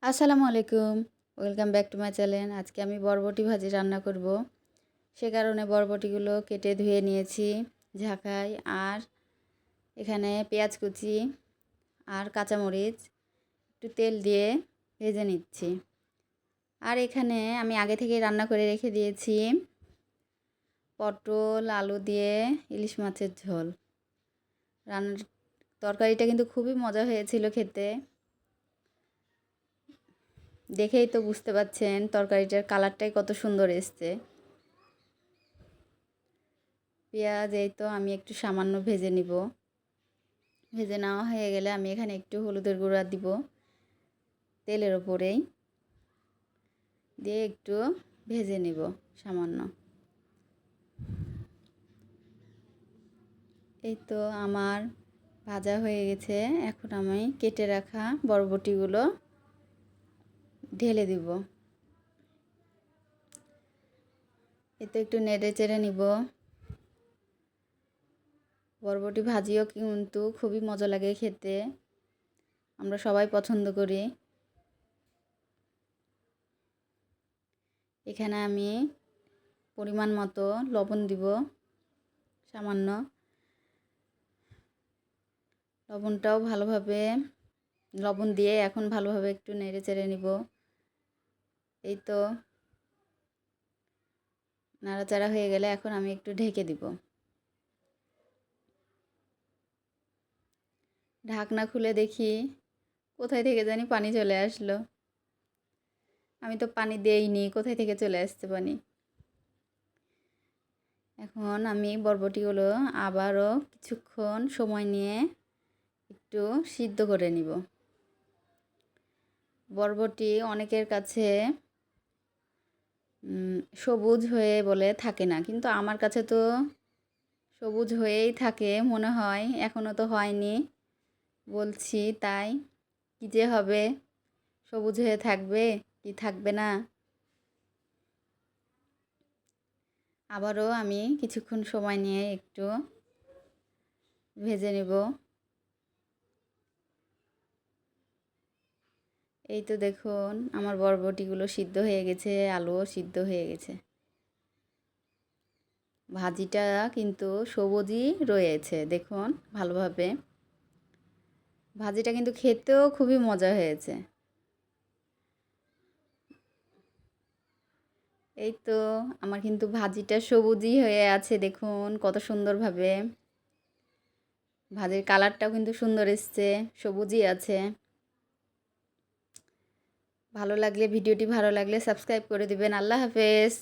আসসালামু আলাইকুম। Welcome back to my channel. আজকে আমি বরবটি ভাজি রান্না করব। সে কারণে বরবটিগুলো কেটে ধুয়ে নিয়েছি ঝাঁকায়। আর এখানে পেঁয়াজ কুচি আর কাঁচামরিচ একটু তেল দিয়ে ভেজে নিচ্ছি। আর এখানে আমি আগে থেকেই রান্না করে রেখে দিয়েছি পটল আলু দিয়ে ইলিশ মাছের ঝোল। রান্নার তরকারিটা কিন্তু খুবই মজা হয়েছিল খেতে। দেখেই তো বুঝতে পারছেন তরকারিটার কালারটাই কত সুন্দর এসছে। পেঁয়াজ এই তো আমি একটু সামান্য ভেজে নিব। ভেজে নেওয়া হয়ে গেলে আমি এখানে একটু হলুদের গুঁড়া দিব তেলের ওপরেই, দিয়ে একটু ভেজে নিব সামান্য। এই তো আমার ভাজা হয়ে গেছে। এখন আমি কেটে রাখা বরবটিগুলো ঢেলে দিব। এই তো একটু নেড়ে চেড়ে নিব। বরবটি ভাজিও কিন্তু খুবই মজা লাগে খেতে, আমরা সবাই পছন্দ করি। এখানে আমি পরিমাণ মতো লবণ দিব সামান্য। লবণটাও ভালোভাবে লবণ দিয়ে এখন ভালোভাবে একটু নেড়ে চেড়ে নিব। এই তো নাড়াচাড়া হয়ে গেলে এখন আমি একটু ঢেকে দিব। ঢাকনা খুলে দেখি কোথায় থেকে জানি পানি চলে আসলো। আমি তো পানি দেইনি, কোথায় থেকে চলে আসছে পানি। এখন আমি বরবটিগুলো আবারও কিছুক্ষণ সময় নিয়ে একটু সিদ্ধ করে নিব। বরবটি অনেকের কাছে সবুজ হয়ে বলে থাকে না, কিন্তু আমার কাছে তো সবুজ হয়েই থাকে মনে হয়। এখনও তো হয়নি বলছি, তাই কী যে হবে, সবুজ হয়ে থাকবে কি থাকবে না। আবারও আমি কিছুক্ষণ সময় নিয়ে একটু ভেজে নেব। এই তো দেখুন আমার বরবটিগুলো সিদ্ধ হয়ে গেছে, আলুও সিদ্ধ হয়ে গেছে। ভাজিটা কিন্তু সবুজই রয়েছে দেখুন ভালোভাবে। ভাজিটা কিন্তু খেতেও খুবই মজা হয়েছে। এই তো আমার কিন্তু ভাজিটা সবুজই হয়ে আছে দেখুন কত সুন্দরভাবে। ভাজির কালারটাও কিন্তু সুন্দর এসছে, সবুজই আছে। ভিডিওটি ভালো লাগলে সাবস্ক্রাইব করে দিবেন। আল্লাহ হাফেজ।